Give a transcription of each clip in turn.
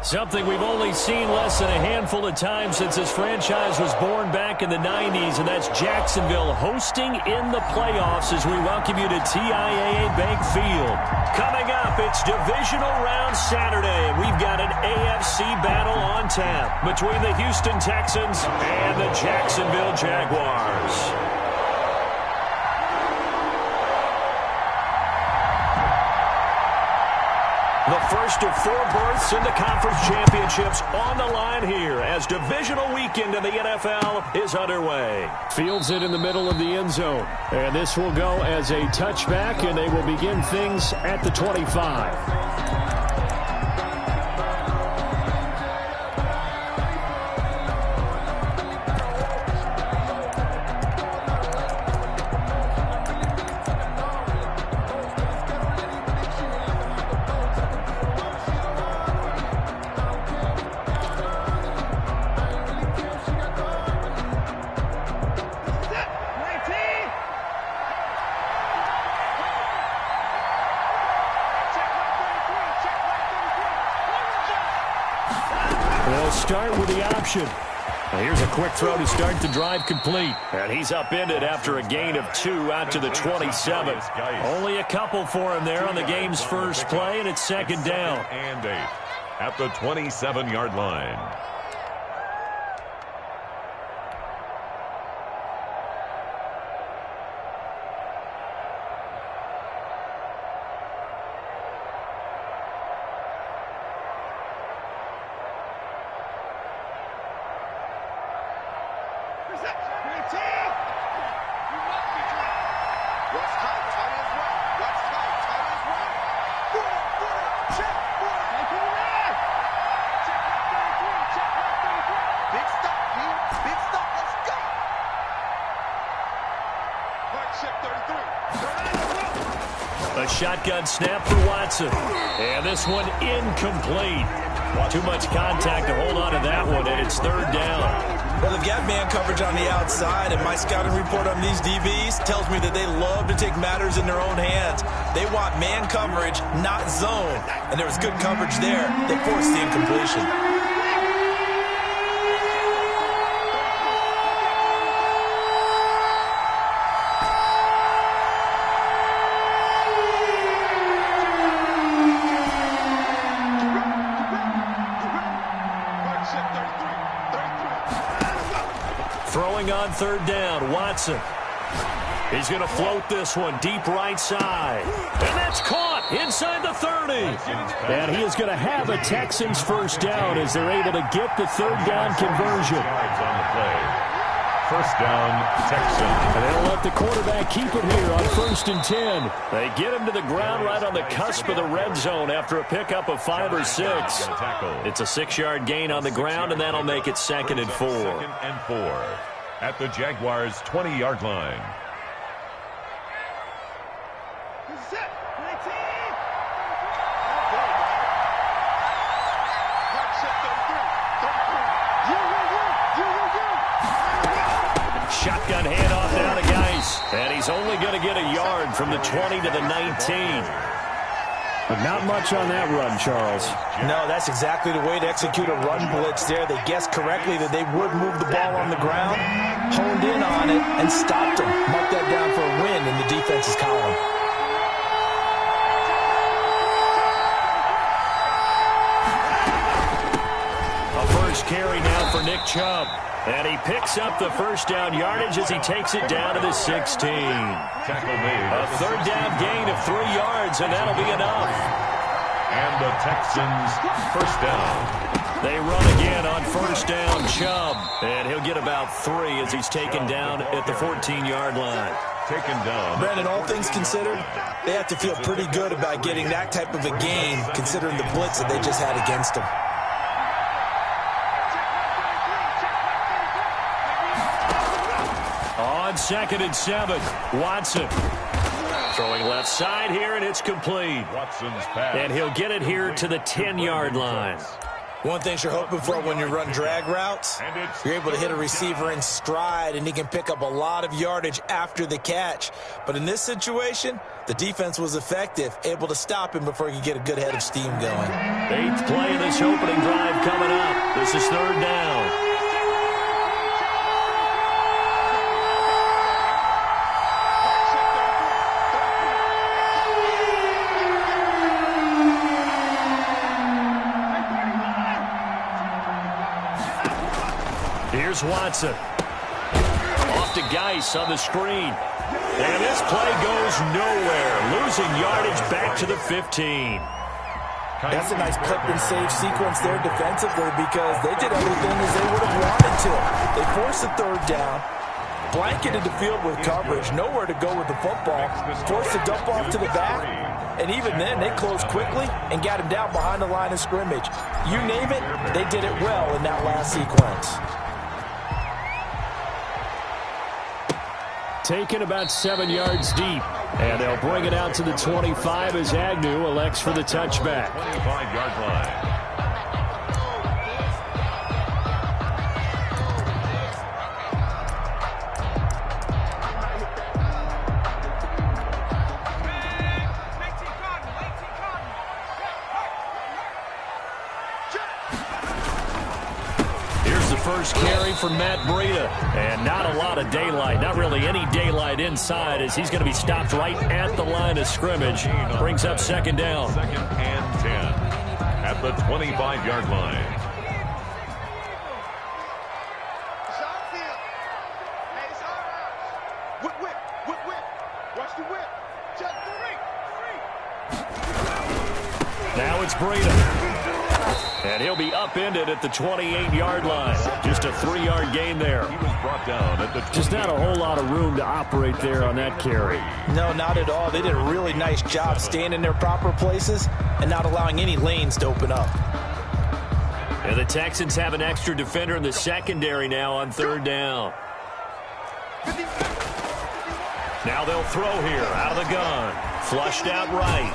Something we've only seen less than a handful of times since this franchise was born back in the 90s, and that's Jacksonville hosting in the playoffs as we welcome you to TIAA Bank Field. Coming up, it's Divisional Round Saturday, and we've got an AFC battle on tap between the Houston Texans and the Jacksonville Jaguars. The first of 4 berths in the conference championships on the line here as divisional weekend in the NFL is underway. Fields it in the middle of the end zone. And this will go as a touchback, and they will begin things at the 25. They'll start with the option. Here's a quick throw to start the drive complete. And he's upended after a gain of 2 out to the 27. Only a couple for him there on the game's first play, and it's second down. And 8 at the 27-yard line. A shotgun snap for Watson. And this one incomplete. Too much contact to hold on to that one, and it's third down. Well, they've got man coverage on the outside, and my scouting report on these DBs tells me that they love to take matters in their own hands. They want man coverage, not zone. And there was good coverage there that forced the incompletion. Throwing on third down, Watson. He's going to float this one deep right side. And that's caught inside the 30. And he is going to have a Texans first down as they're able to get the third down conversion. First down, Texans. And they'll let the quarterback keep it here on 1st and 10. They get him to the ground right on the cusp of the red zone after a pickup of 5 or 6. It's a 6-yard gain on the ground, and that'll make it 2nd and 4. 2nd and 4 at the Jaguars' 20-yard line. Shotgun handoff down to Geis. And he's only going to get a yard from the 20 to the 19. But not much on that run, Charles. No, that's exactly the way to execute a run blitz there. They guessed correctly that they would move the ball on the ground, honed in on it, and stopped them. Mark that down for a win in the defense's column. A first carry now for Nick Chubb. And he picks up the first down yardage as he takes it down to the 16. Tackle made. A third down gain of 3 yards, and that'll be enough. And the Texans first down. They run again on first down, Chubb. And he'll get about 3 as he's taken down at the 14-yard line. Taken down. Brandon, all things considered, they have to feel pretty good about getting that type of a gain, considering the blitz that they just had against them. On 2nd and 7, Watson. Throwing left side here, and it's complete. Watson's pass. And he'll get it here to the 10-yard line. One thing you're hoping for when you run drag routes, you're able to hit a receiver in stride, and he can pick up a lot of yardage after the catch. But in this situation, the defense was effective, able to stop him before he could get a good head of steam going. 8th play of this opening drive coming up. This is 3rd down. Here's Watson. Off to Geis on the screen. And this play goes nowhere. Losing yardage back to the 15. That's a nice clip and save sequence there defensively because they did everything as they would have wanted to. They forced the 3rd down, blanketed the field with coverage, nowhere to go with the football, forced to dump off to the back, and even then they closed quickly and got him down behind the line of scrimmage. You name it, they did it well in that last sequence. Taken about 7 yards deep. And they'll bring it out to the 25 as Agnew elects for the touchback. 25-yard line. First carry for Matt Breida, and not a lot of daylight, not really any daylight inside as he's going to be stopped right at the line of scrimmage. Brings up 2nd down. 2nd and 10 at the 25-yard line. Now it's Breida. And he'll be upended at the 28-yard line. Just a 3-yard gain there. He was brought down at the just not a whole lot of room to operate there on that carry. No, not at all. They did a really nice job staying in their proper places and not allowing any lanes to open up. And the Texans have an extra defender in the secondary now on 3rd down. Now they'll throw here out of the gun. Flushed out right.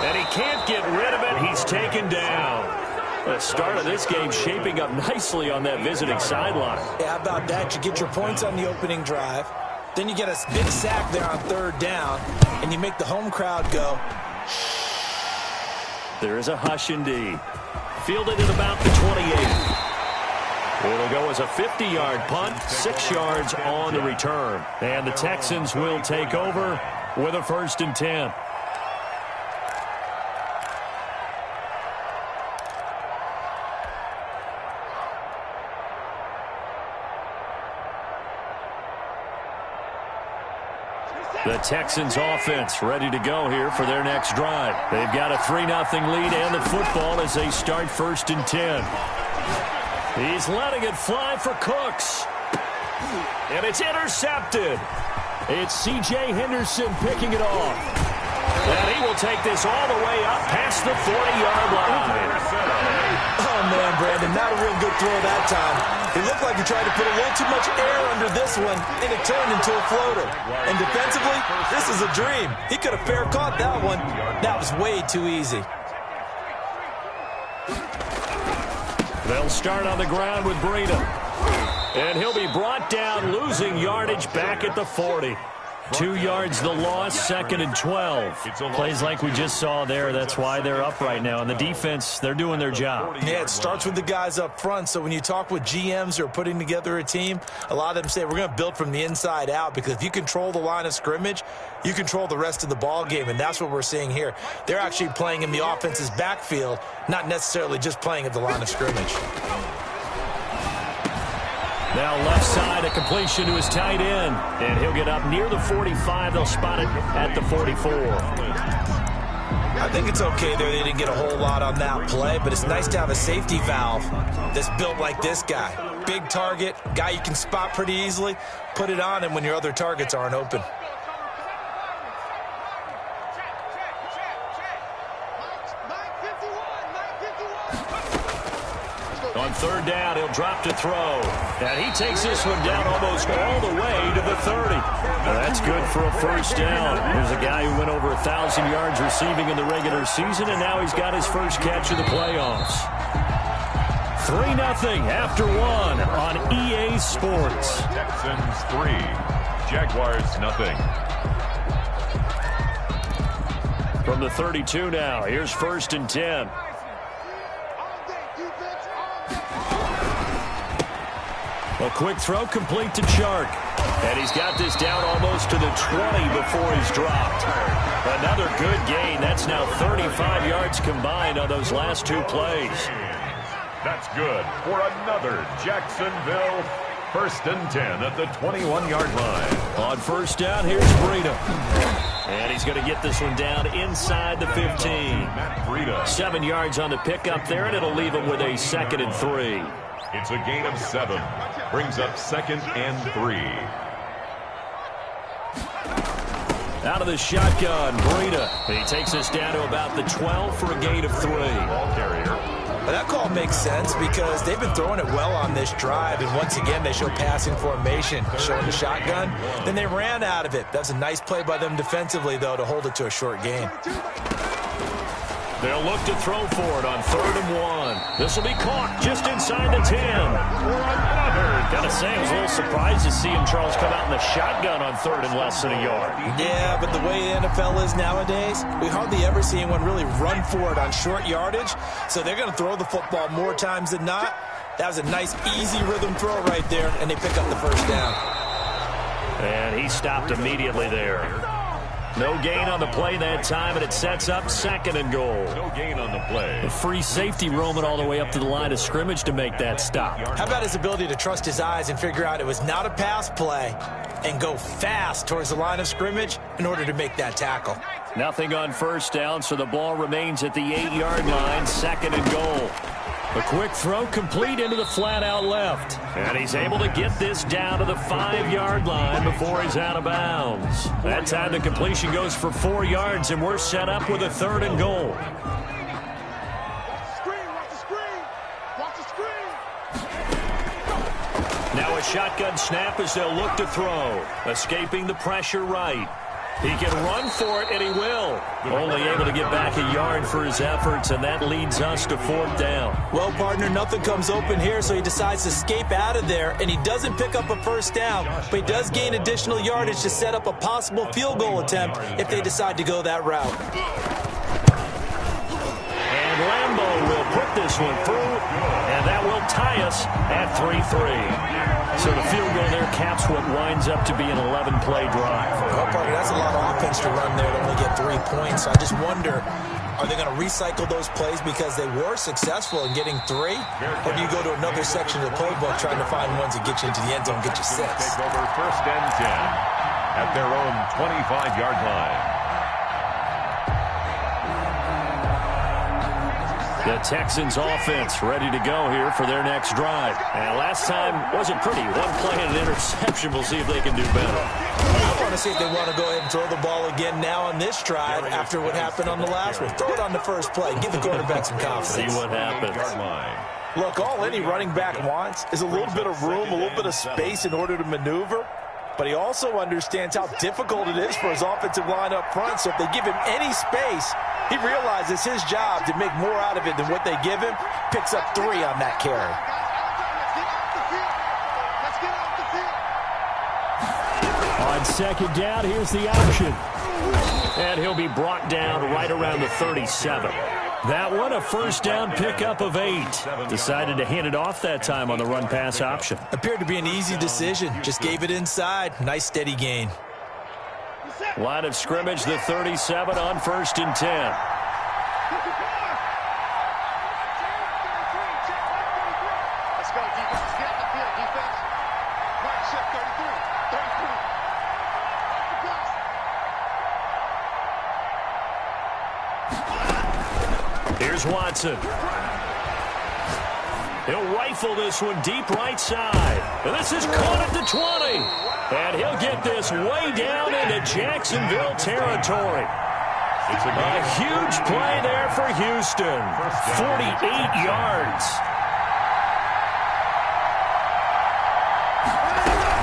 And he can't get rid of it. He's taken down. The start of this game shaping up nicely on that visiting sideline. Yeah, how about that? You get your points on the opening drive. Then you get a big sack there on 3rd down. And you make the home crowd go. There is a hush indeed. Fielded at about the 28. It'll go as a 50-yard punt, 6 yards on the return. And the Texans will take over with a 1st and 10. The Texans offense ready to go here for their next drive. They've got a 3-0 lead and the football as they start 1st and 10. He's letting it fly for Cooks. And it's intercepted. It's C.J. Henderson picking it off. And he will take this all the way up past the 40-yard line. Oh, man, Brandon, not a real good throw that time. It looked like he tried to put a little too much air under this one, and it turned into a floater. And defensively, this is a dream. He could have fair caught that one. That was way too easy. They'll start on the ground with Breida. And he'll be brought down, losing yardage back at the 40. 2 yards the loss, 2nd and 12. Plays like we just saw there. That's why they're up right now. And the defense, they're doing their job. Yeah, it starts with the guys up front. So when you talk with GMs who are putting together a team, a lot of them say we're going to build from the inside out, because if you control the line of scrimmage, you control the rest of the ball game, and that's what we're seeing here. They're actually playing in the offense's backfield, not necessarily just playing at the line of scrimmage. Now left side, a completion to his tight end. And he'll get up near the 45. They'll spot it at the 44. I think it's okay there. They didn't get a whole lot on that play, but it's nice to have a safety valve that's built like this guy. Big target, guy you can spot pretty easily. Put it on him when your other targets aren't open. On 3rd down, he'll drop to throw. And he takes this one down almost all the way to the 30. Now that's good for a 1st down. Here's a guy who went over 1,000 yards receiving in the regular season, and now he's got his first catch of the playoffs. 3-0 after one on EA Sports. Texans 3, Jaguars nothing. From the 32 now, here's 1st and 10. A quick throw complete to Chark. And he's got this down almost to the 20 before he's dropped. Another good gain. That's now 35 yards combined on those last 2 plays. That's good for another Jacksonville 1st and 10 at the 21-yard line. On 1st down, here's Breida. And he's going to get this one down inside the 15. Matt Breida. 7 yards on the pickup there, and it'll leave him with a 2nd and 3. It's a gain of 7. Brings up 2nd and 3. Out of the shotgun, Breida. He takes us down to about the 12 for a gain of 3. Ball carrier. But that call makes sense because they've been throwing it well on this drive, and once again they show passing formation, showing the shotgun. Then they ran out of it. That's a nice play by them defensively, though, to hold it to a short gain. They'll look to throw for it on 3rd and 1. This will be caught just inside the 10. Gotta say, I was a little surprised to see him, Charles, come out in the shotgun on 3rd and less than a yard. Yeah, but the way the NFL is nowadays, we hardly ever see anyone really run for it on short yardage. So they're going to throw the football more times than not. That was a nice, easy rhythm throw right there, and they pick up the 1st down. And he stopped immediately there. No gain on the play that time, and it sets up 2nd and goal. No gain on the play. A free safety roaming all the way up to the line of scrimmage to make that stop. How about his ability to trust his eyes and figure out it was not a pass play and go fast towards the line of scrimmage in order to make that tackle? Nothing on 1st down, so the ball remains at the 8-yard line, 2nd and goal. A quick throw complete into the flat out left. And he's able to get this down to the 5-yard line before he's out of bounds. That time the completion goes for 4 yards, and we're set up with a 3rd and goal. Now a shotgun snap as they'll look to throw. Escaping the pressure right. He can run for it, and he will. Only able to get back a yard for his efforts, and that leads us to 4th down. Well, partner, nothing comes open here, so he decides to escape out of there, and he doesn't pick up a 1st down, but he does gain additional yardage to set up a possible field goal attempt if they decide to go that route. And Lambeau will put this one through, and that will tie us at 3-3. So the field goal there caps what winds up to be an 11-play drive. Well, partner, that's a lot of offense to run there to only get 3 points. So I just wonder, are they going to recycle those plays because they were successful in getting 3? Or do you go to another section of the playbook trying to find ones that get you into the end zone, get you 6? Take over 1st and 10 at their own 25-yard line. The Texans offense ready to go here for their next drive. And last time wasn't pretty. 1 play and an interception. We'll see if they can do better. I want to see if they want to go ahead and throw the ball again now on this drive after what happened on the last one. Throw it on the 1st play. Give the quarterback some confidence. See what happens. Look, all any running back wants is a little bit of room, a little bit of space in order to maneuver. But he also understands how difficult it is for his offensive line up front. So if they give him any space, he realizes his job to make more out of it than what they give him. Picks up 3 on that carry. On 2nd down, here's the option. And he'll be brought down right around the 37. That one, a 1st down pickup of 8. Decided to hand it off that time on the run-pass option. Appeared to be an easy decision. Just gave it inside. Nice steady gain. Line of scrimmage, the 37 on 1st and 10. Here's Watson. He'll rifle this one deep right side. And this is caught at the 20. And he'll get this way down into Jacksonville territory. A huge play there for Houston. 48 yards.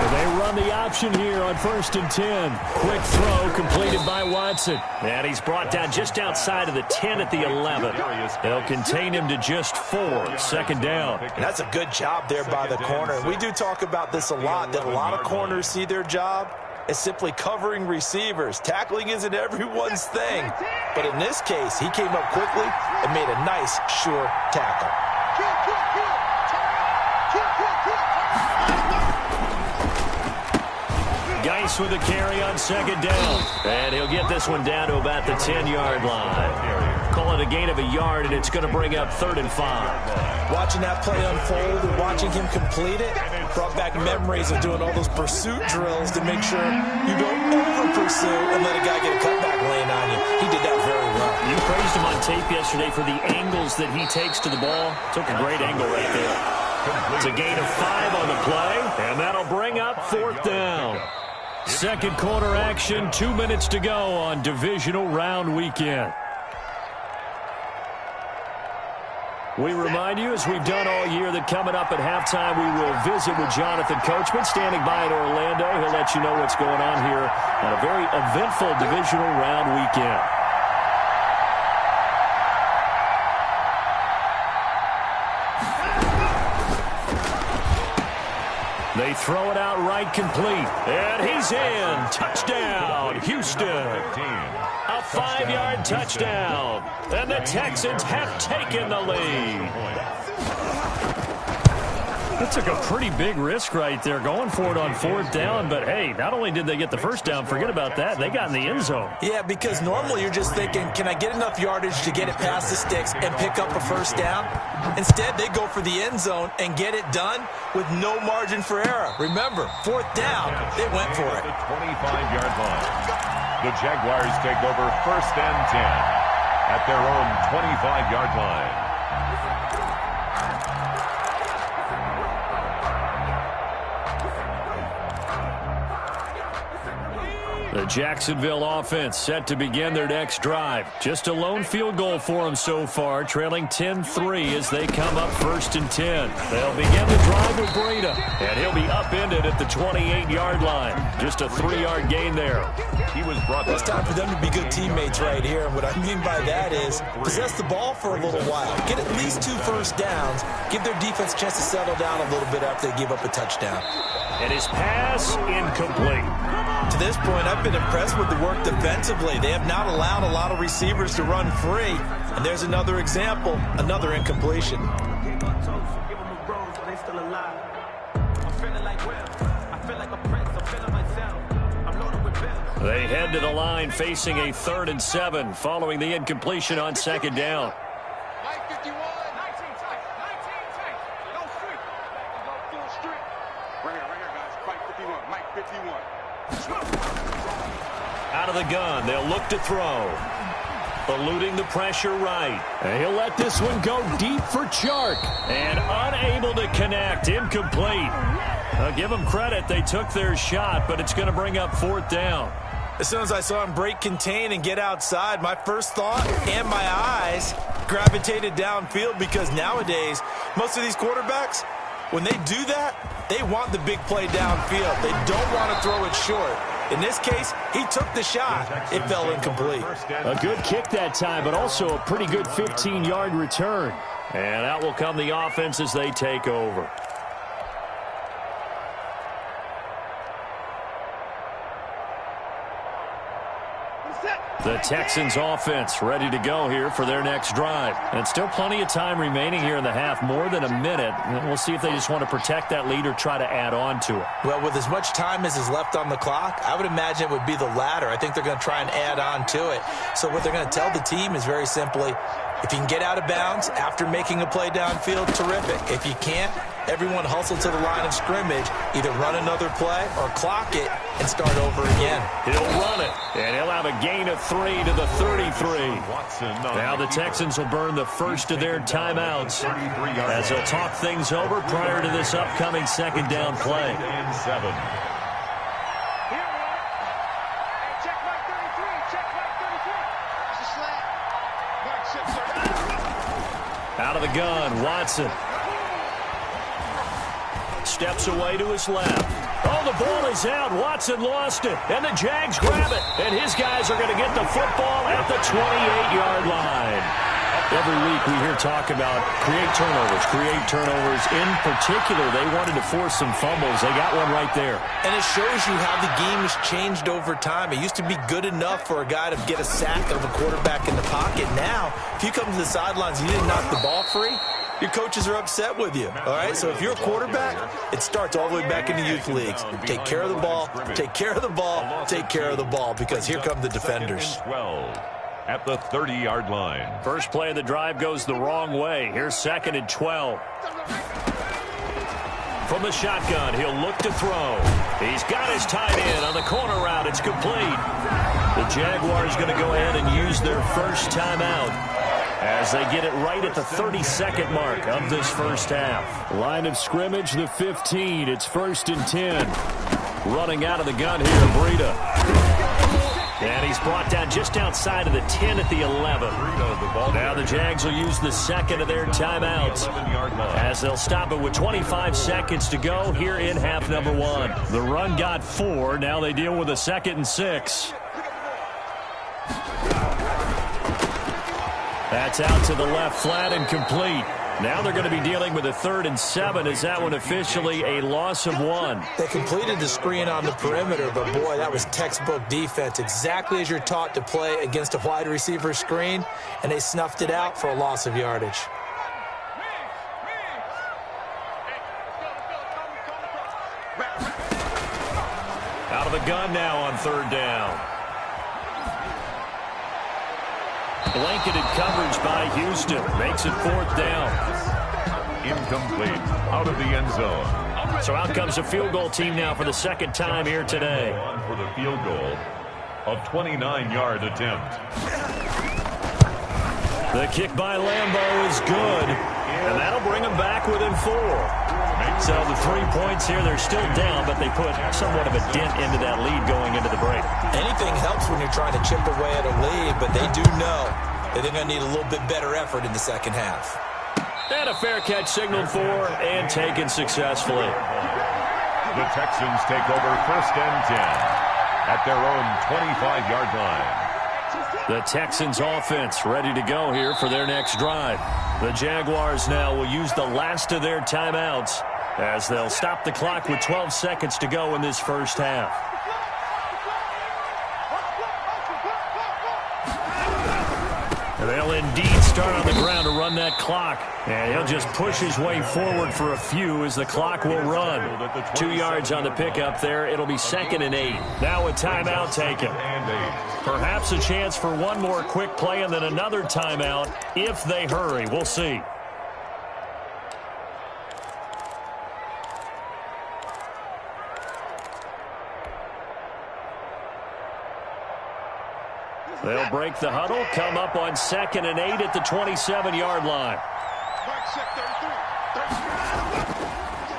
And they run the option here on 1st and 10. Quick throw completed by Watson. And he's brought down just outside of the 10 at the 11. They'll contain him to just 4. 2nd down. And that's a good job there by the corner. We do talk about this a lot, that a lot of corners see their job as simply covering receivers. Tackling isn't everyone's thing. But in this case, he came up quickly and made a nice, sure tackle. Geis with a carry on 2nd down. And he'll get this one down to about the 10-yard line. Call it a gain of a yard, and it's going to bring up 3rd and 5. Watching that play unfold and watching him complete it brought back memories of doing all those pursuit drills to make sure you don't over-pursue and let a guy get a cutback lane on you. He did that very well. You praised him on tape yesterday for the angles that he takes to the ball. Took a great angle right there. It's a gain of 5 on the play, and that'll bring up 4th down. Second quarter action, 2 minutes to go on divisional round weekend. We remind you, as we've done all year, that coming up at halftime, we will visit with Jonathan Coachman, standing by in Orlando. He'll let you know what's going on here on a very eventful divisional round weekend. They throw it out right, complete. And he's in. Touchdown, Houston. A 5-yard touchdown. And the Texans have taken the lead. That took a pretty big risk right there, going for it on 4th down. But, hey, not only did they get the first down, forget about that, they got in the end zone. Yeah, because normally you're just thinking, can I get enough yardage to get it past the sticks and pick up a first down? Instead, they go for the end zone and get it done with no margin for error. Remember, 4th down, they went for it. The 25-yard line. The Jaguars take over 1st and 10 at their own 25-yard line. The Jacksonville offense set to begin their next drive. Just a lone field goal for them so far, trailing 10-3 as they come up 1st and 10. They'll begin the drive with Breida, and he'll be upended at the 28-yard line. Just a 3-yard gain there. It's time for them to be good teammates right here. And what I mean by that is possess the ball for a little while. Get at least 2 first downs. Give their defense a chance to settle down a little bit after they give up a touchdown. And his pass incomplete. To this point, I've been impressed with the work defensively. They have not allowed a lot of receivers to run free. And there's another example, another incompletion. They head to the line facing a 3rd and 7 following the incompletion on 2nd down. Out of the gun, they'll look to throw. Eluding the pressure right. And he'll let this one go deep for Chark. And unable to connect. Incomplete. I'll give them credit. They took their shot, but it's going to bring up 4th down. As soon as I saw him break contain and get outside, my first thought and my eyes gravitated downfield, because nowadays, most of these quarterbacks, when they do that, they want the big play downfield. They don't want to throw it short. In this case, he took the shot. It fell incomplete. A good kick that time, but also a pretty good 15-yard return. And out will come the offense as they take over. The Texans offense ready to go here for their next drive. And still plenty of time remaining here in the half, more than a minute. And we'll see if they just want to protect that lead or try to add on to it. Well, with as much time as is left on the clock, I would imagine it would be the latter. I think they're going to try and add on to it. So what they're going to tell the team is very simply, if you can get out of bounds after making a play downfield, terrific. If you can't, everyone hustle to the line of scrimmage, either run another play or clock it and start over again. He'll run it, and he'll have a gain of 3 to the 33. Now the Texans will burn the first of their timeouts as they'll talk things over prior to this upcoming 2nd down play. Out of the gun, Watson. Steps away to his left. Oh, the ball is out. Watson lost it, and the Jags grab it. And his guys are going to get the football at the 28-yard line. Every week we hear talk about create turnovers. In particular, they wanted to force some fumbles. They got one right there. And it shows you how the game has changed over time. It used to be good enough for a guy to get a sack of a quarterback in the pocket. Now, if you come to the sidelines and you didn't knock the ball free, your coaches are upset with you. All right, so if you're a quarterback, it starts all the way back in the youth leagues. Take care of the ball, take care of the ball, take care of the ball, because here come the defenders. 12 at the 30-yard line. First play of the drive goes the wrong way. Here's 2nd and 12. From the shotgun, he'll look to throw. He's got his tight end on the corner route. It's complete. The Jaguars going to go ahead and use their first timeout as they get it right at the 32nd mark of this first half. Line of scrimmage, the 15. It's 1st and 10. Running out of the gun here, Breida. And he's brought down just outside of the 10 at the 11. Now the Jags will use the second of their timeouts as they'll stop it with 25 seconds to go here in half number 1. The run got 4. Now they deal with a 2nd and 6. That's out to the left, flat and complete. Now they're going to be dealing with a 3rd and 7. Is that one officially a loss of 1? They completed the screen on the perimeter, but boy, that was textbook defense. Exactly as you're taught to play against a wide receiver screen, and they snuffed it out for a loss of yardage. Out of the gun now on 3rd down. Blanketed coverage by Houston. Makes it 4th down. Incomplete. Out of the end zone. So out comes a field goal team now for the 2nd time here today. On for the field goal. A 29-yard attempt. The kick by Lambeau is good. And that'll bring them back within 4. So the 3 points here, they're still down, but they put somewhat of a dent into that lead going into the break. Anything helps when you're trying to chip away at a lead, but they do know that they're going to need a little bit better effort in the second half. And a fair catch signaled for and taken successfully. The Texans take over 1st and 10 at their own 25-yard line. The Texans offense ready to go here for their next drive. The Jaguars now will use the last of their timeouts as they'll stop the clock with 12 seconds to go in this first half. And they'll indeed start on the ground to run that clock. And he'll just push his way forward for a few as the clock will run. 2 yards on the pickup there. It'll be 2nd and 8. Now a timeout taken. Perhaps a chance for one more quick play and then another timeout if they hurry. We'll see. They'll break the huddle, come up on 2nd and 8 at the 27-yard line.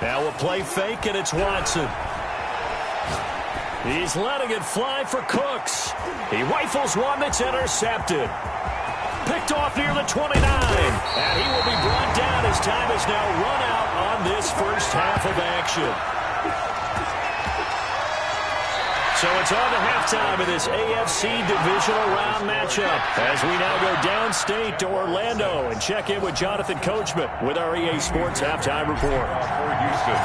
Now a play fake, and it's Watson. He's letting it fly for Cooks. He rifles one that's intercepted. Picked off near the 29. And he will be brought down as time is now run out on this first half of action. So it's on to halftime of this AFC divisional round matchup as we now go downstate to Orlando and check in with Jonathan Coachman with our EA Sports Halftime Report. For Houston.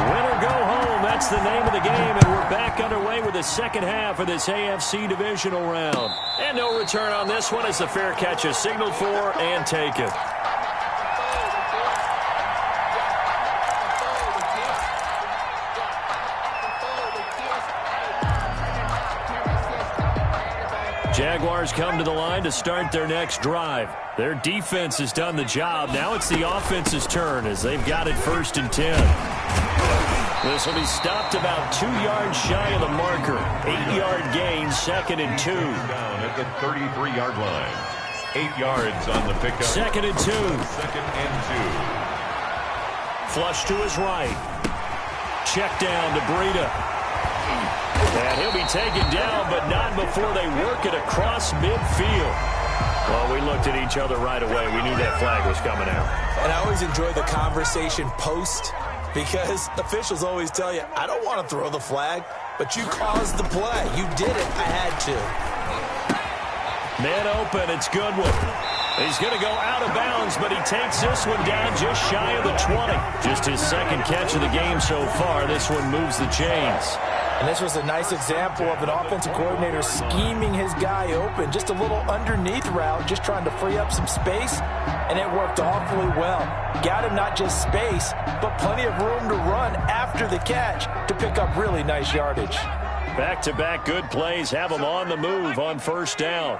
Win or go home, that's the name of the game, and we're back underway with the second half of this AFC divisional round. And no return on this one as the fair catch is signaled for and taken. Jaguars come to the line to start their next drive. Their defense has done the job. Now it's the offense's turn as they've got it 1st and 10. This will be stopped about 2 yards shy of the marker. 8-yard gain, 2nd and 2. Down at the 33-yard line. 8 yards on the pickup. 2nd and 2. 2nd and 2. Flush to his right. Check down to Breida. And he'll be taken down, but not before they work it across midfield. Well, we looked at each other right away. We knew that flag was coming out. And I always enjoy the conversation post because officials always tell you, I don't want to throw the flag, but you caused the play. You did it. I had to. Man open, it's Goodwin. He's going to go out of bounds, but he takes this one down just shy of the 20. Just his second catch of the game so far. This one moves the chains. And this was a nice example of an offensive coordinator scheming his guy open. Just a little underneath route, just trying to free up some space, and it worked awfully well. Got him not just space, but plenty of room to run after the catch to pick up really nice yardage. Back-to-back good plays have him on the move on first down.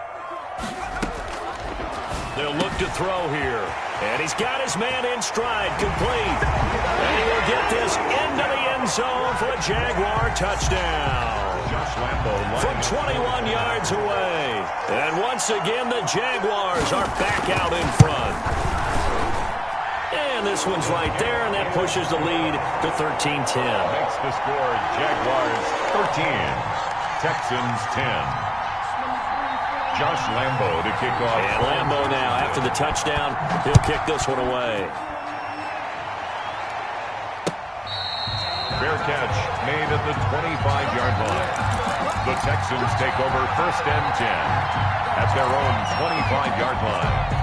They'll look to throw here. And he's got his man in stride, complete. And he will get this into the end zone for a Jaguar touchdown. From 21 yards away. And once again, the Jaguars are back out in front. And this one's right there, and that pushes the lead to 13-10. Makes the score Jaguars 13, Texans 10. Josh Lambo to kick off. And Lambo now, after the touchdown, he'll kick this one away. Fair catch made at the 25-yard line. The Texans take over first and 10 at their own 25-yard line.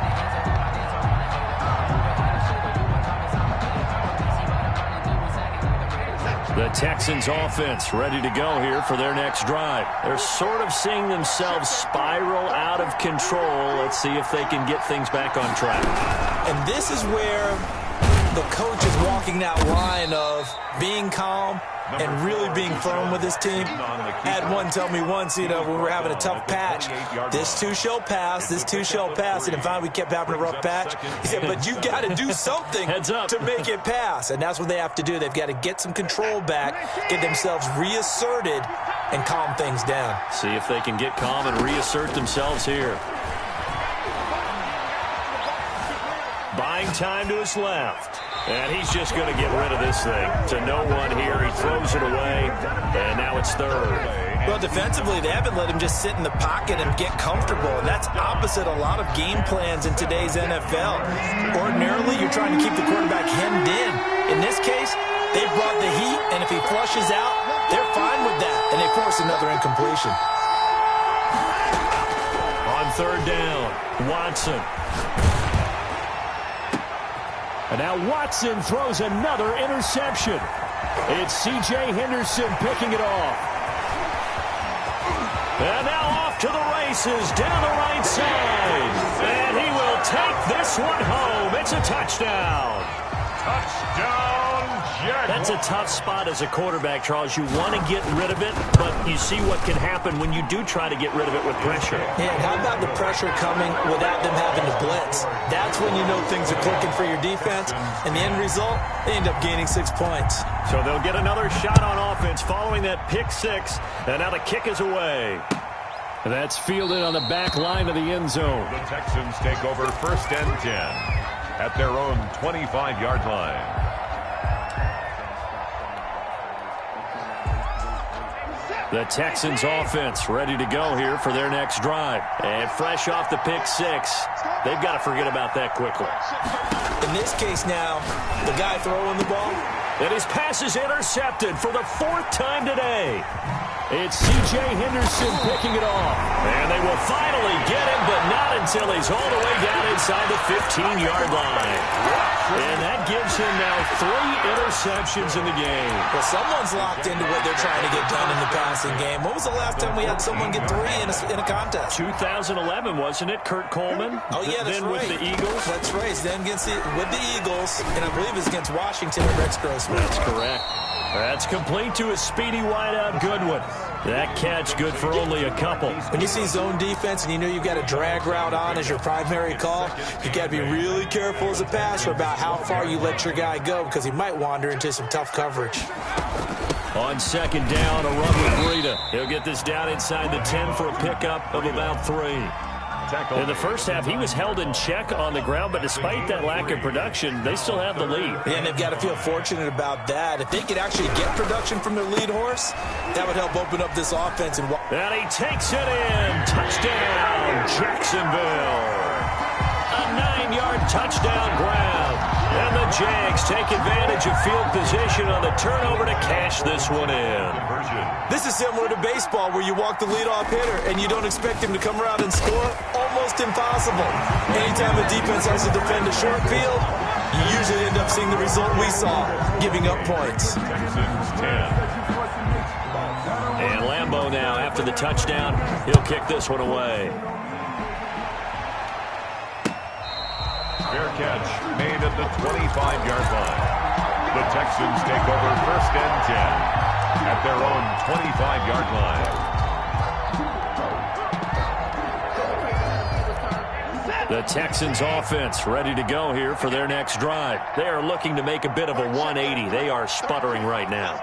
The Texans offense ready to go here for their next drive. They're sort of seeing themselves spiral out of control. Let's see if they can get things back on track. And this is where the coach is walking that line of being calm and really being firm with his team. I had one tell me once, when we were having a tough patch, this too shall pass, this too shall pass. And finally we kept having a rough patch. He said, but you got to do something to make it pass. And that's what they have to do. They've got to get some control back, get themselves reasserted, and calm things down. See if they can get calm and reassert themselves here. Buying time to his left. And he's just going to get rid of this thing. To no one here. He throws it away. And now it's third. Well, defensively, they haven't let him just sit in the pocket and get comfortable. And that's opposite a lot of game plans in today's NFL. Ordinarily, you're trying to keep the quarterback hemmed in. In this case, they brought the heat. And if he flushes out, they're fine with that. And they force another incompletion. On third down, Watson. And now Watson throws another interception. It's C.J. Henderson picking it off. And now off to the races down the right side. And he will take this one home. It's a touchdown. Touchdown, Jaguars. That's a tough spot as a quarterback, Charles. You want to get rid of it, but you see what can happen when you do try to get rid of it with pressure. Yeah, and how about the pressure coming without them having to blitz? That's when you know things are clicking for your defense. And the end result, they end up gaining 6 points. So they'll get another shot on offense following that pick six. And now the kick is away. And that's fielded on the back line of the end zone. The Texans take over first and 10 at their own 25-yard line. The Texans offense ready to go here for their next drive. And fresh off the pick six, they've got to forget about that quickly. In this case now, the guy throwing the ball. And his pass is intercepted for the fourth time today. It's C.J. Henderson picking it off. And they will finally get him, but not until he's all the way down inside the 15-yard line. And that gives him now 3 interceptions in the game. Well, someone's locked into what they're trying to get done in the passing game. When was the last time we had someone get 3 in a contest? 2011, wasn't it, Kurt Coleman? Oh, yeah, that's then right. With the Eagles? That's right. Then with the Eagles, and I believe it's against Washington and Rex Grossman. That's correct. That's complete to a speedy wideout Goodwin. That catch good for only a couple. When you see zone defense and you know you've got a drag route on as your primary call, you got to be really careful as a passer about how far you let your guy go because he might wander into some tough coverage. On second down, a run with Breida. He'll get this down inside the 10 for a pickup of about 3. In the first half, he was held in check on the ground, but despite that lack of production, they still have the lead. Yeah, and they've got to feel fortunate about that. If they could actually get production from their lead horse, that would help open up this offense. And he takes it in. Touchdown, Jacksonville. A 9-yard touchdown grab. And the the Jags take advantage of field position on the turnover to cash this one in. This is similar to baseball where you walk the leadoff hitter and you don't expect him to come around and score. Almost impossible. Anytime the defense has to defend a short field, you usually end up seeing the result we saw, giving up points. And Lambeau now, after the touchdown, he'll kick this one away. Fair catch made at the 25-yard line. The Texans take over first and 10 at their own 25-yard line. The Texans offense ready to go here for their next drive. They are looking to make a bit of a 180. They are sputtering right now.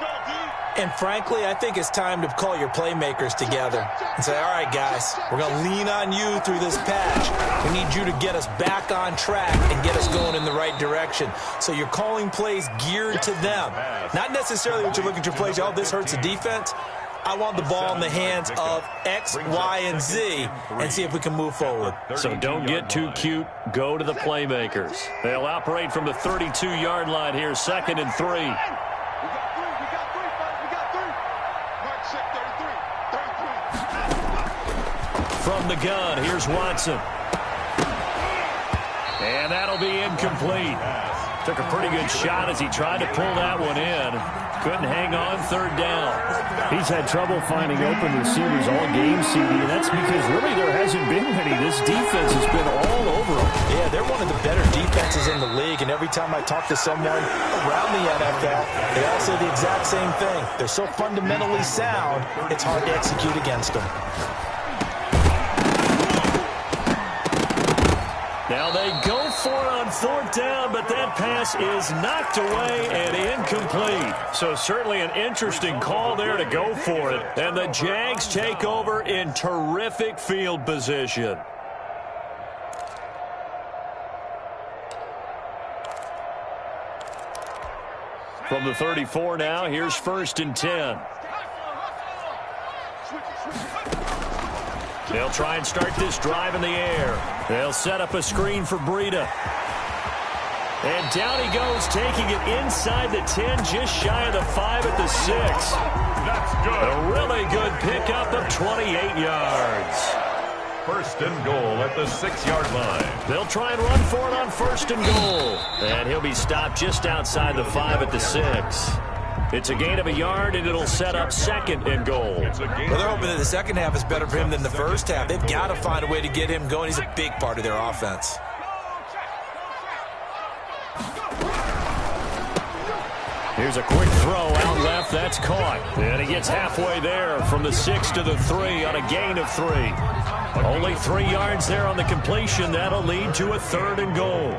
And frankly, I think it's time to call your playmakers together and say, all right, guys, we're going to lean on you through this patch. We need you to get us back on track and get us going in the right direction. So you're calling plays geared to them. Not necessarily what you look at your plays, oh, this hurts the defense. I want the ball in the hands of X, Y, and Z and see if we can move forward. So don't get too cute. Go to the playmakers. They'll operate from the 32-yard line here, 2nd and 3. From the gun, here's Watson. And that'll be incomplete. Took a pretty good shot as he tried to pull that one in. Couldn't hang on, 3rd down. He's had trouble finding open receivers all game, CD, and that's because really there hasn't been many. This defense has been all over him. Yeah, they're one of the better defenses in the league, and every time I talk to someone around the NFL, they all say the exact same thing. They're so fundamentally sound, it's hard to execute against them. Now they go for it on 4th down, but that pass is knocked away and incomplete. So certainly an interesting call there to go for it. And the Jags take over in terrific field position. From the 34 now, here's 1st and 10. They'll try and start this drive in the air. They'll set up a screen for Breida. And down he goes, taking it inside the 10, just shy of the 5 at the 6. That's good. A really good pickup of 28 yards. 1st and goal at the 6-yard line. They'll try and run for it on 1st and goal. And he'll be stopped just outside the 5 at the 6. It's a gain of a yard, and it'll set up 2nd and goal. Well, they're hoping that the second half is better for him than the first half. They've got to find a way to get him going. He's a big part of their offense. Here's a quick throw out left. That's caught. And he gets halfway there from the 6 to the 3 on a gain of 3. Only 3 yards there on the completion. That'll lead to a 3rd and goal.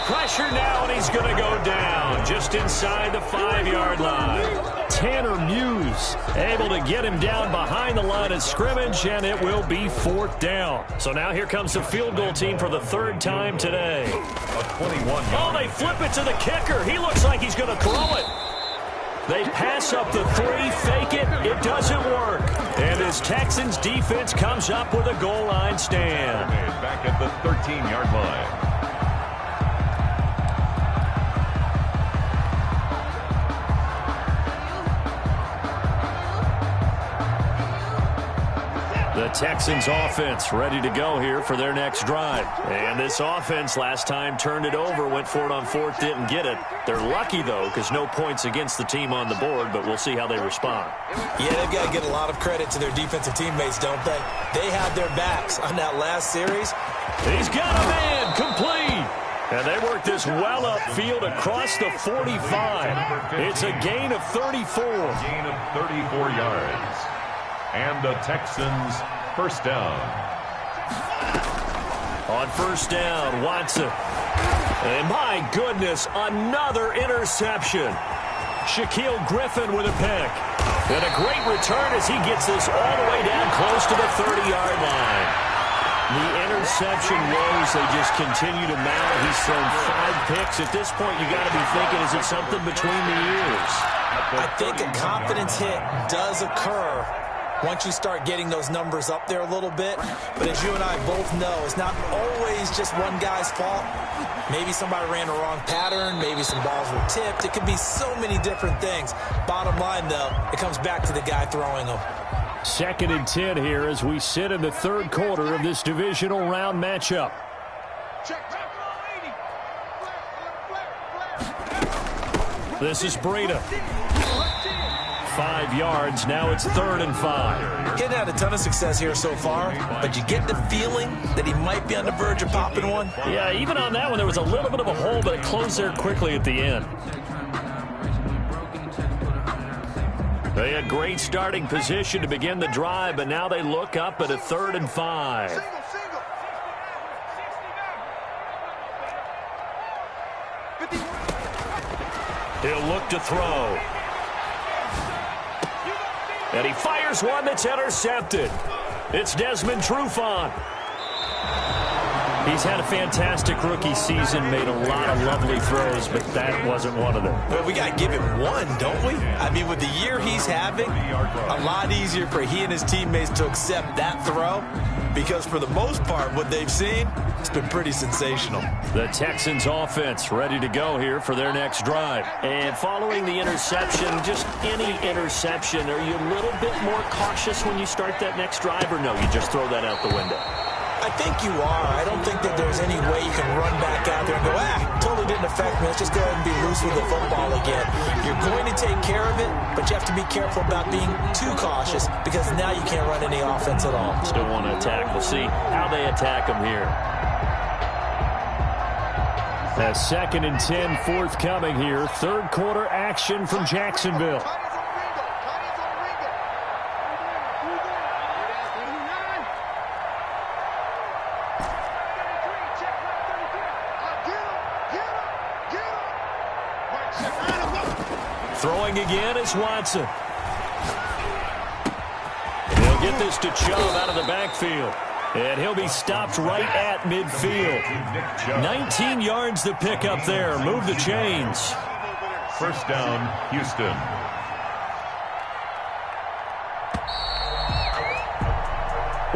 Pressure now, and he's going to go down just inside the 5-yard line. Tanner Muse able to get him down behind the line of scrimmage, and it will be 4th down. So now here comes the field goal team for the 3rd time today. A 21. Oh, they flip it to the kicker. He looks like he's going to throw it. They pass up the 3, fake it. It doesn't work. And as Texans defense comes up with a goal line stand. Back at the 13-yard line. The Texans offense ready to go here for their next drive. And this offense last time turned it over, went for it on 4th, didn't get it. They're lucky, though, because no points against the team on the board, but we'll see how they respond. Yeah, they've got to get a lot of credit to their defensive teammates, don't they? They had their backs on that last series. He's got a man, complete. And they work this well upfield across the 45. It's a gain of 34. Gain of 34 yards. And the Texans first down. On 1st down, Watson. And my goodness, another interception. Shaquille Griffin with a pick. And a great return as he gets this all the way down close to the 30-yard line. The interception woes, they just continue to mount. He's thrown 5 picks. At this point, you got to be thinking, is it something between the ears? I think a confidence hit does occur once you start getting those numbers up there a little bit. But as you and I both know, it's not always just one guy's fault. Maybe somebody ran a wrong pattern. Maybe some balls were tipped. It could be so many different things. Bottom line, though, it comes back to the guy throwing them. 2nd and 10 here as we sit in the 3rd quarter of this divisional round matchup. This is Breida. 5 yards. Now it's 3rd and 5. He hadn't had a ton of success here so far, but you get the feeling that he might be on the verge of popping one. Yeah, even on that one, there was a little bit of a hole, but it closed there quickly at the end. They had great starting position to begin the drive, but now they look up at a 3rd and 5. He'll look to throw. And he fires one that's intercepted. It's Desmond Trufant. He's had a fantastic rookie season, made a lot of lovely throws, but that wasn't one of them. Well, we got to give him one, don't we? I mean, with the year he's having, a lot easier for he and his teammates to accept that throw, because for the most part, what they've seen, it's been pretty sensational. The Texans offense ready to go here for their next drive. And following the interception, just any interception, are you a little bit more cautious when you start that next drive, or no, you just throw that out the window? I think you are. I don't think that there's any way you can run back out there and go, totally didn't affect me. Let's just go ahead and be loose with the football again. You're going to take care of it, but you have to be careful about being too cautious because now you can't run any offense at all. Still want to attack. We'll see how they attack them here. A 2nd and 10 forthcoming here. 3rd quarter action from Jacksonville. Throwing again is Watson. He'll get this to Chubb out of the backfield. And he'll be stopped right at midfield. 19 yards to pick up there. Move the chains. 1st down, Houston.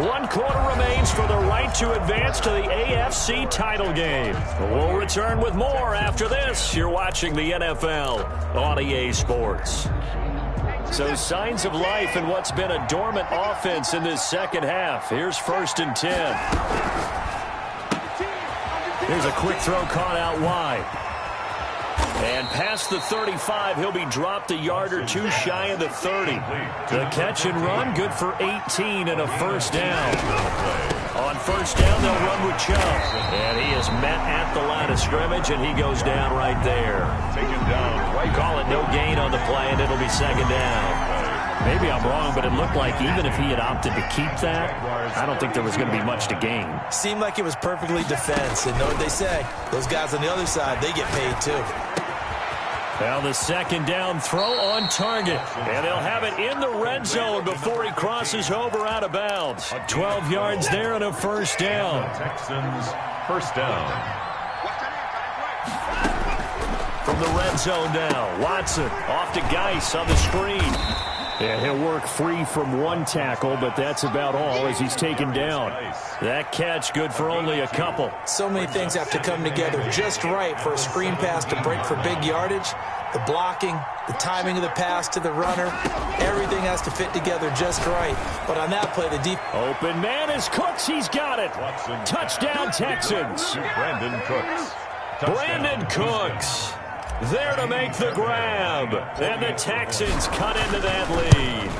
One quarter remains for the right to advance to the AFC title game. We'll return with more after this. You're watching the NFL on EA Sports. So signs of life in what's been a dormant offense in this 2nd half. Here's 1st and 10. Here's a quick throw caught out wide. And past the 35, he'll be dropped a yard or two shy of the 30. The catch and run, good for 18 and a 1st down. On 1st down, they'll run with Chubb. And he is met at the line of scrimmage, and he goes down right there. Taken down right. Call it no gain on the play, and it'll be 2nd down. Maybe I'm wrong, but it looked like even if he had opted to keep that, I don't think there was going to be much to gain. Seemed like it was perfectly defense. And know what they say? Those guys on the other side, they get paid too. Now the 2nd down throw on target. And they'll have it in the red zone before he crosses over out of bounds. 12 yards there and a 1st down. Texans 1st down. From the red zone now, Watson off to Geis on the screen. And he'll work free from one tackle, but that's about all as he's taken down. That catch good for only a couple. So many things have to come together just right for a screen pass to break for big yardage. The blocking, the timing of the pass to the runner, everything has to fit together just right. But on that play, the deep... Open man is Cooks. He's got it. Touchdown, Texans. Brandon Cooks. Brandon Cooks there to make the grab. And the Texans cut into that lead.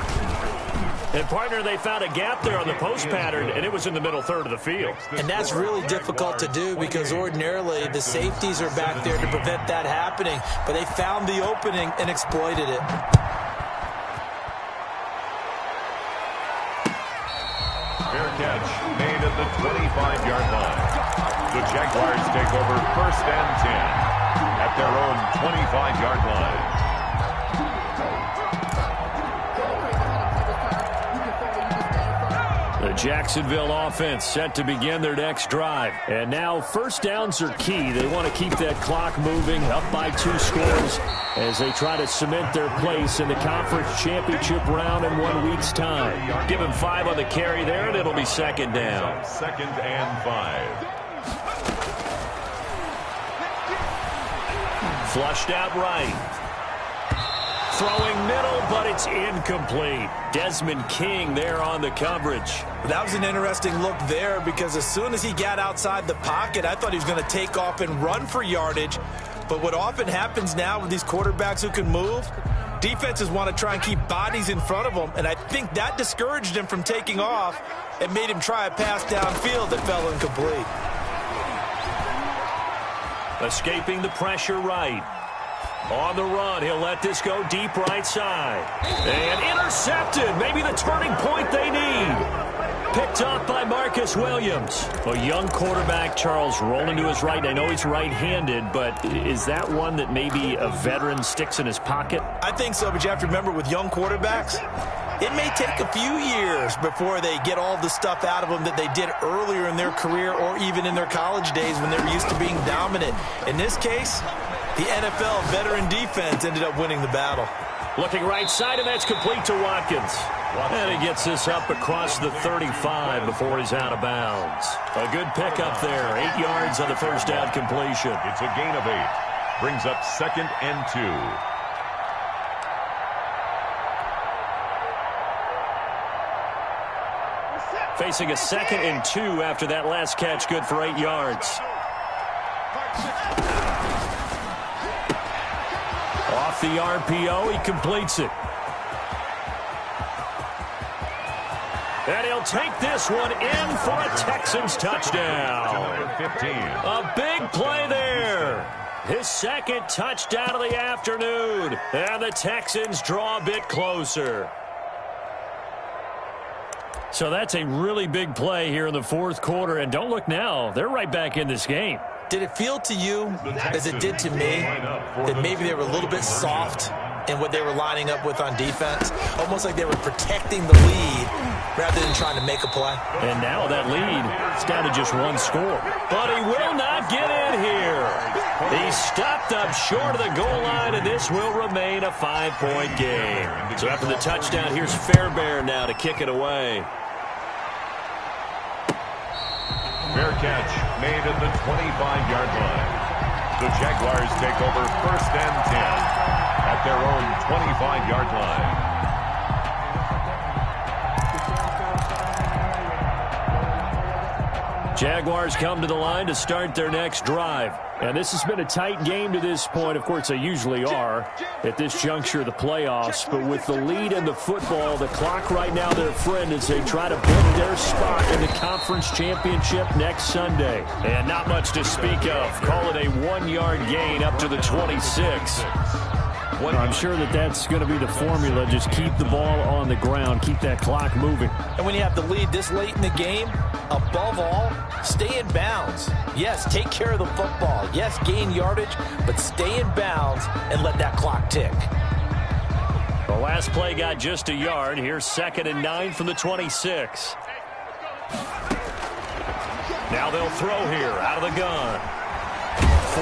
And, partner, they found a gap there on the post pattern, and it was in the middle 3rd of the field. And that's really difficult to do because ordinarily the safeties are back there to prevent that happening. But they found the opening and exploited it. Fair catch made at the 25-yard line. The Jaguars take over 1st and 10 at their own 25-yard line. The Jacksonville offense set to begin their next drive. And now first downs are key. They want to keep that clock moving, up by 2 scores as they try to cement their place in the conference championship round in 1 week's time. Give him 5 on the carry there, and it'll be second down. Second and 5. Flushed out right. Throwing middle, but it's incomplete. Desmond King there on the coverage. That was an interesting look there because as soon as he got outside the pocket, I thought he was going to take off and run for yardage. But what often happens now with these quarterbacks who can move, defenses want to try and keep bodies in front of them, and I think that discouraged him from taking off and made him try a pass downfield that fell incomplete. Escaping the pressure right. On the run, he'll let this go deep right side. And intercepted. Maybe the turning point they need. Picked up by Marcus Williams. A young quarterback, Charles, rolling to his right. I know he's right-handed, but is that one that maybe a veteran sticks in his pocket? I think so, but you have to remember with young quarterbacks, it may take a few years before they get all the stuff out of them that they did earlier in their career or even in their college days when they were used to being dominant. In this case, the NFL veteran defense ended up winning the battle. Looking right side, and that's complete to Watkins. And he gets this up across the 35 before he's out of bounds. A good pickup there. 8 yards on the first down completion. It's a gain of 8. Brings up second and 2. Facing a second and 2 after that last catch, good for 8 yards. Off the RPO, he completes it. And he'll take this one in for a Texans touchdown. 15. A big play there. His second touchdown of the afternoon. And the Texans draw a bit closer. So that's a really big play here in the fourth quarter. And don't look now, they're right back in this game. Did it feel to you, as it did to me, that maybe they were a little bit soft in what they were lining up with on defense? Almost like they were protecting the lead rather than trying to make a play. And now that lead, it's down to just 1 score. But he will not get in here. He stopped up short of the goal line, and this will remain a 5-point game. So after the touchdown, here's Fairbairn now to kick it away. Fair catch made at the 25-yard line. The Jaguars take over first and 10 at their own 25-yard line. Jaguars come to the line to start their next drive. And this has been a tight game to this point. Of course, they usually are at this juncture of the playoffs. But with the lead in the football, the clock right now their friend as they try to book their spot in the conference championship next Sunday. And not much to speak of. Call it a 1-yard gain up to the 26. I'm sure that's going to be the formula. Just keep the ball on the ground. Keep that clock moving. And when you have the lead this late in the game, above all, stay in bounds. Yes, take care of the football. Yes, gain yardage, but stay in bounds and let that clock tick. The last play got just a yard. Here's second and 9 from the 26. Now they'll throw here out of the gun.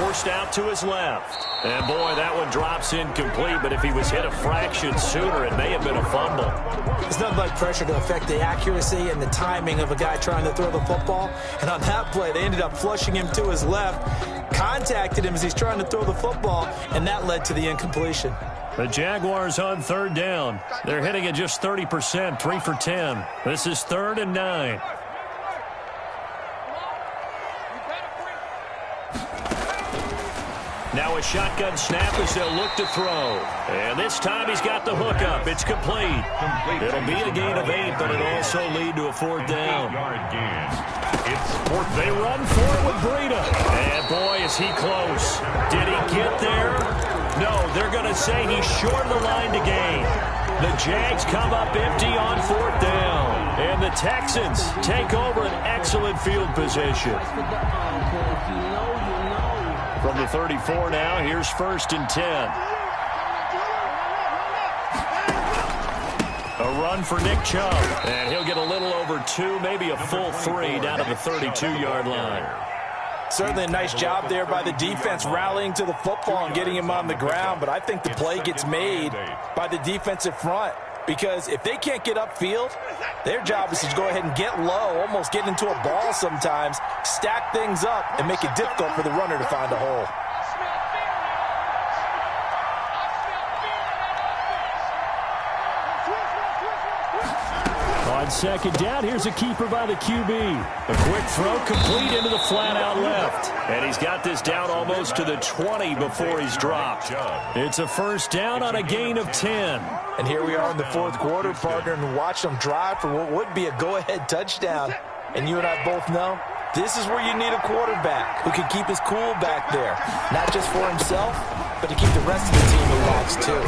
Forced out to his left. And, boy, that one drops incomplete, but if he was hit a fraction sooner, it may have been a fumble. There's nothing like pressure to affect the accuracy and the timing of a guy trying to throw the football. And on that play, they ended up flushing him to his left, contacted him as he's trying to throw the football, and that led to the incompletion. The Jaguars on third down. They're hitting at just 30%, 3 for 10. This is 3rd and 9. Now a shotgun snap as they'll look to throw. And this time he's got the hook up. It's complete. It'll be a gain of 8, but it'll also lead to a 4th down. It's 4th. They run for it with Breida. And, boy, is he close. Did he get there? No, they're going to say he's short of the line to gain. The Jags come up empty on 4th down. And the Texans take over an excellent field position. From the 34 now, here's 1st and 10. A run for Nick Chubb. And he'll get a little over 2, maybe a full 3 down to the 32-yard line. Certainly a nice job there by the defense rallying to the football and getting him on the ground. But I think the play gets made by the defensive front. Because if they can't get upfield, their job is to go ahead and get low, almost get into a ball sometimes, stack things up, and make it difficult for the runner to find a hole. On second down, here's a keeper by the QB. A quick throw complete into the flat out left. And he's got this down almost to the 20 before he's dropped. It's a first down on a gain of 10. And here we are in the fourth quarter, partner, and watch them drive for what would be a go-ahead touchdown. And you and I both know this is where you need a quarterback who can keep his cool back there. Not just for himself, but to keep the rest of the team relaxed too.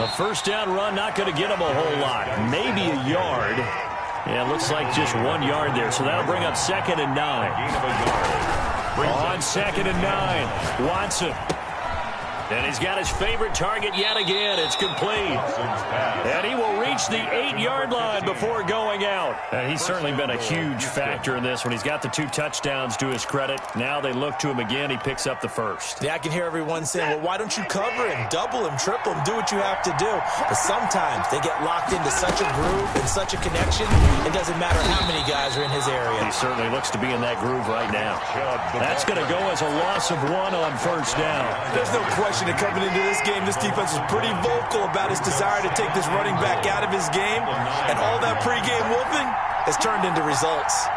A first down run not going to get him a whole lot. Maybe a yard. Yeah, it looks like just 1 yard there. So that'll bring up 2nd and 9. On 2nd and 9, Watson. And he's got his favorite target yet again. It's complete. And he will reach the 8-yard line before going out. And he's certainly been a huge factor in this when he's got the 2 touchdowns to his credit. Now they look to him again. He picks up the first. Yeah, I can hear everyone saying, well, why don't you cover him, double him, triple him, do what you have to do. But sometimes they get locked into such a groove and such a connection, it doesn't matter how many guys are in his area. He certainly looks to be in that groove right now. That's going to go as a loss of 1 on first down. There's no question that coming into this game, this defense was pretty vocal about his desire to take this running back out of his game, and all that pregame whooping has turned into results.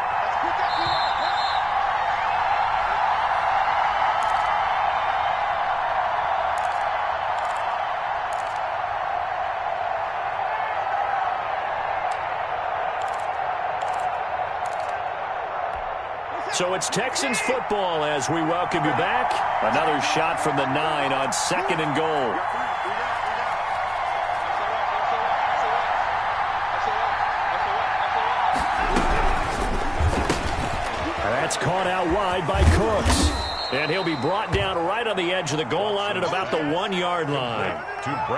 So it's Texans football as we welcome you back. Another shot from the 9 on 2nd and goal. That's caught out wide by Cooks. And he'll be brought down right on the edge of the goal line at about the 1-yard line.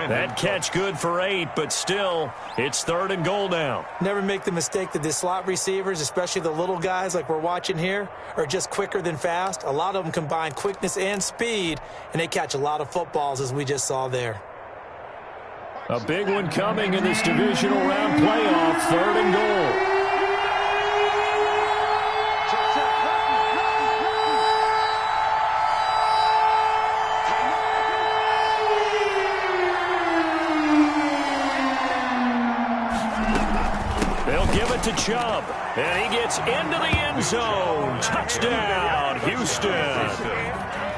That catch good for 8, but still, it's 3rd and goal now. Never make the mistake that the slot receivers, especially the little guys like we're watching here, are just quicker than fast. A lot of them combine quickness and speed, and they catch a lot of footballs, as we just saw there. A big one coming in this divisional round playoff, 3rd and goal. To Chubb, and he gets into the end zone. Touchdown, Houston.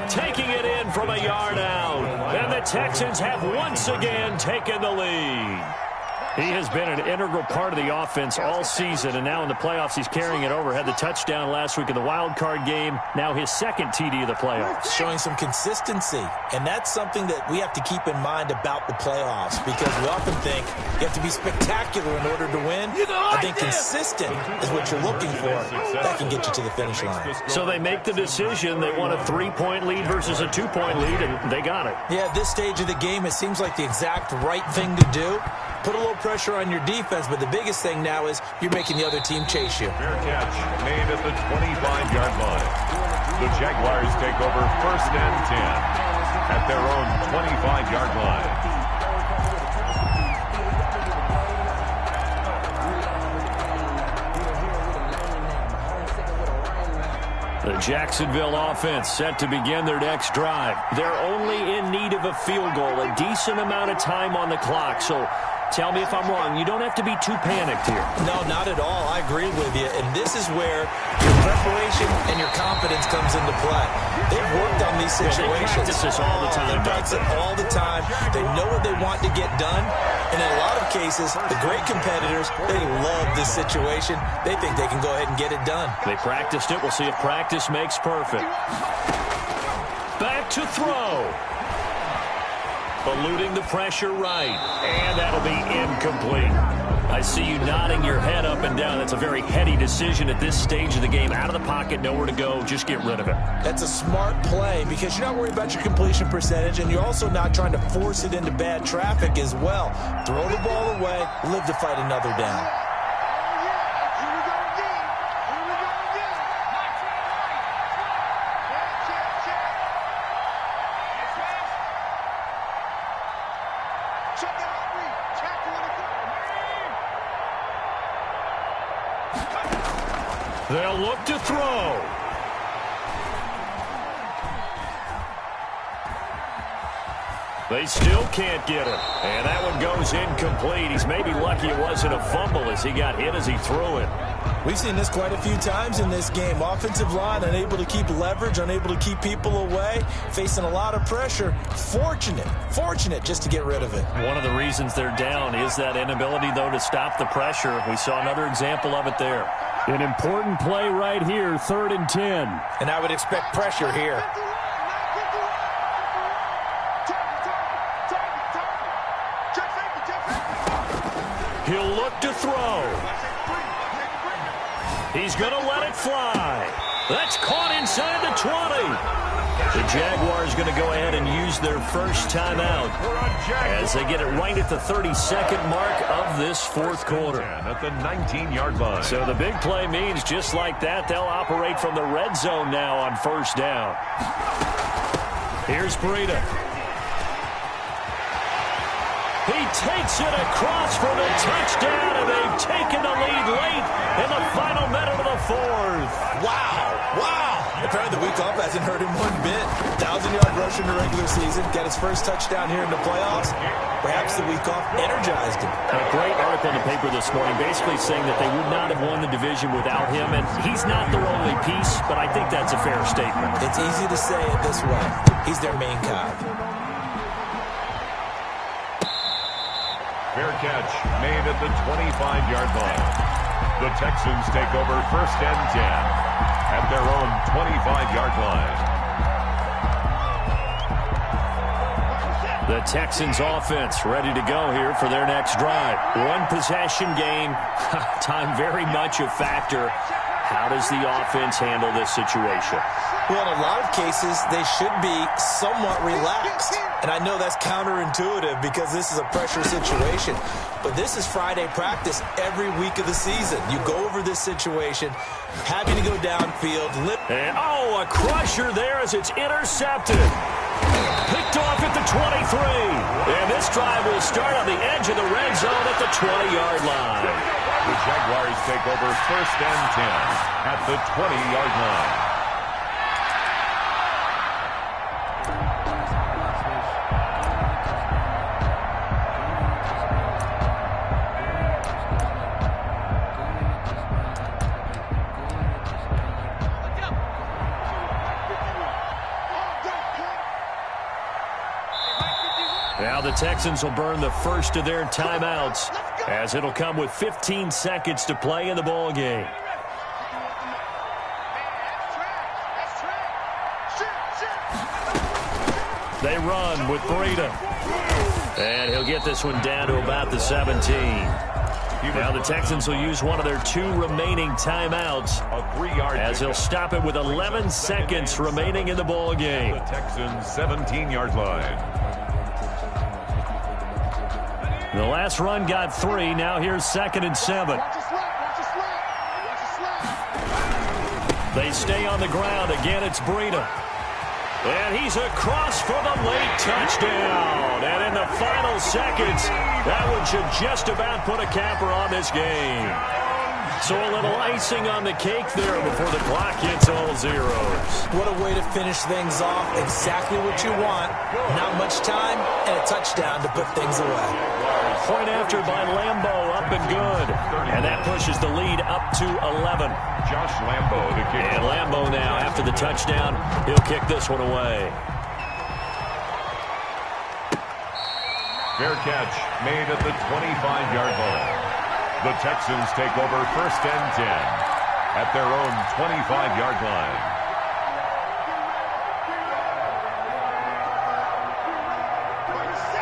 Taking it in from a yard out, and the Texans have once again taken the lead. He has been an integral part of the offense all season, and now in the playoffs he's carrying it over. Had the touchdown last week in the wild card game, now his 2nd TD of the playoffs. Showing some consistency, and that's something that we have to keep in mind about the playoffs, because we often think you have to be spectacular in order to win. I think consistent is what you're looking for. That can get you to the finish line. So they make the decision. They want a 3-point lead versus a 2-point lead, and they got it. Yeah, at this stage of the game, it seems like the exact right thing to do. Put a little pressure on your defense, but the biggest thing now is you're making the other team chase you. Fair catch made at the 25-yard line. The Jaguars take over 1st and 10 at their own 25-yard line. The Jacksonville offense set to begin their next drive. They're only in need of a field goal, a decent amount of time on the clock. So tell me if I'm wrong. You don't have to be too panicked here. No, not at all. I agree with you. And this is where your preparation and your confidence comes into play. They've worked on these situations. They practice this all the time. They practice it all the time. They know what they want to get done. And in a lot of cases, the great competitors, they love this situation. They think they can go ahead and get it done. They practiced it. We'll see if practice makes perfect. Back to throw. Eluding the pressure right. And that'll be incomplete. I see you nodding your head up and down. That's a very heady decision at this stage of the game. Out of the pocket, nowhere to go. Just get rid of it. That's a smart play because you're not worried about your completion percentage, and you're also not trying to force it into bad traffic as well. Throw the ball away, live to fight another down. They'll look to throw. They still can't get it. And that one goes incomplete. He's maybe lucky it wasn't a fumble as he got hit as he threw it. We've seen this quite a few times in this game. Offensive line unable to keep leverage, unable to keep people away, facing a lot of pressure. Fortunate just to get rid of it. One of the reasons they're down is that inability, though, to stop the pressure. We saw another example of it there. An important play right here, 3rd and 10. And I would expect pressure here. He'll look to throw. He's going to let it fly. That's caught inside the 20. The Jaguars going to go ahead and use their first timeout as they get it right at the 32nd mark of this fourth quarter. At the 19-yard line. So the big play means just like that, they'll operate from the red zone now on first down. Here's Breida. He takes it across for the touchdown, and they've taken the lead late in the final minute of the fourth. Wow. Apparently the week off hasn't hurt him one bit. 1,000-yard rush in the regular season. Got his first touchdown here in the playoffs. Perhaps the week off energized him. A great article in the paper this morning basically saying that they would not have won the division without him. And he's not their only piece, but I think that's a fair statement. It's easy to say it this way. He's their main cog. Fair catch made at the 25-yard line. The Texans take over 1st and 10 at their own 25-yard line. The Texans offense ready to go here for their next drive. One possession game. Time very much a factor. How does the offense handle this situation? Well, in a lot of cases, they should be somewhat relaxed. And I know that's counterintuitive because this is a pressure situation. But this is Friday practice every week of the season. You go over this situation, having to go downfield. And, a crusher there as it's intercepted. Picked off at the 23. And this drive will start on the edge of the red zone at the 20-yard line. The Jaguars take over 1st and 10 at the 20-yard line. Now the Texans will burn the first of their timeouts as it'll come with 15 seconds to play in the ball game. They run with Breida. And he'll get this one down to about the 17. Now the Texans will use one of their 2 remaining timeouts as they'll stop it with 11 seconds remaining in the ball game. The Texans 17-yard line. The last run got 3. Now here's 2nd and 7. They stay on the ground. Again, it's Breida. And he's across for the late touchdown. And in the final seconds, that one should just about put a capper on this game. So a little icing on the cake there before the clock hits all zeros. What a way to finish things off. Exactly what you want. Not much time and a touchdown to put things away. Point after by Lambeau, up and good. And that pushes the lead up to 11. Josh Lambeau to kick. And Lambeau now, after the touchdown, he'll kick this one away. Fair catch made at the 25-yard line. The Texans take over 1st and 10 at their own 25-yard line.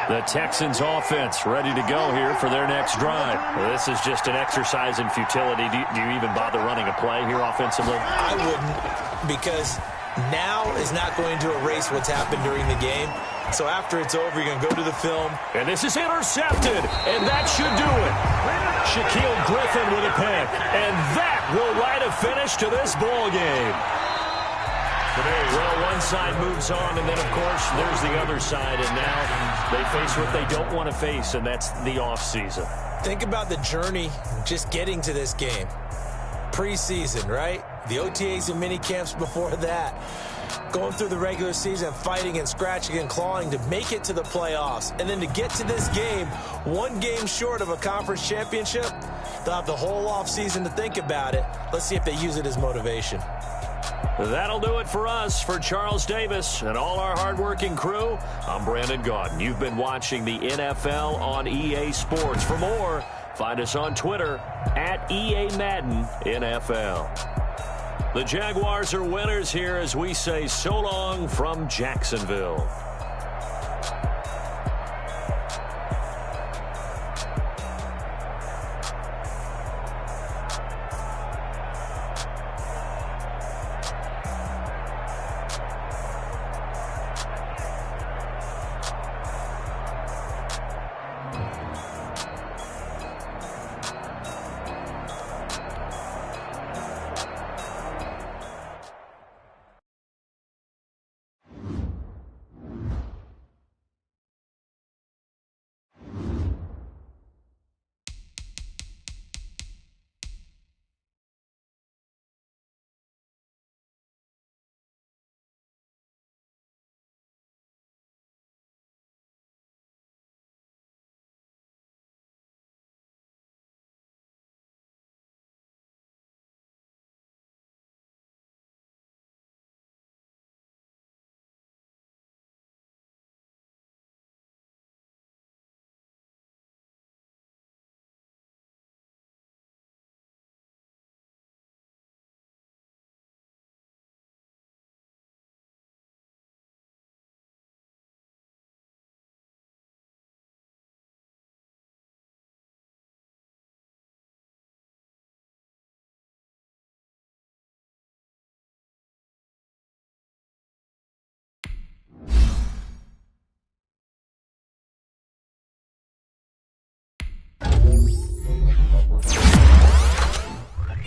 The Texans offense ready to go here for their next drive. Well, this is just an exercise in futility. Do you even bother running a play here offensively? I wouldn't, because now is not going to erase what's happened during the game. So after it's over, you're going to go to the film. And this is intercepted, and that should do it. Shaquille Griffin with a pick, and that will write a finish to this ball game. Well, one side moves on, and then, of course, there's the other side, and now they face what they don't want to face, and that's the offseason. Think about the journey just getting to this game. Preseason, right? The OTAs and mini camps before that. Going through the regular season, fighting and scratching and clawing to make it to the playoffs. And then to get to this game, one game short of a conference championship, they'll have the whole offseason to think about it. Let's see if they use it as motivation. That'll do it for us. For Charles Davis and all our hardworking crew, I'm Brandon Gaudin. You've been watching the NFL on EA Sports. For more, find us on Twitter at EA Madden NFL. The Jaguars are winners here as we say so long from Jacksonville.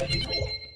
Thank you.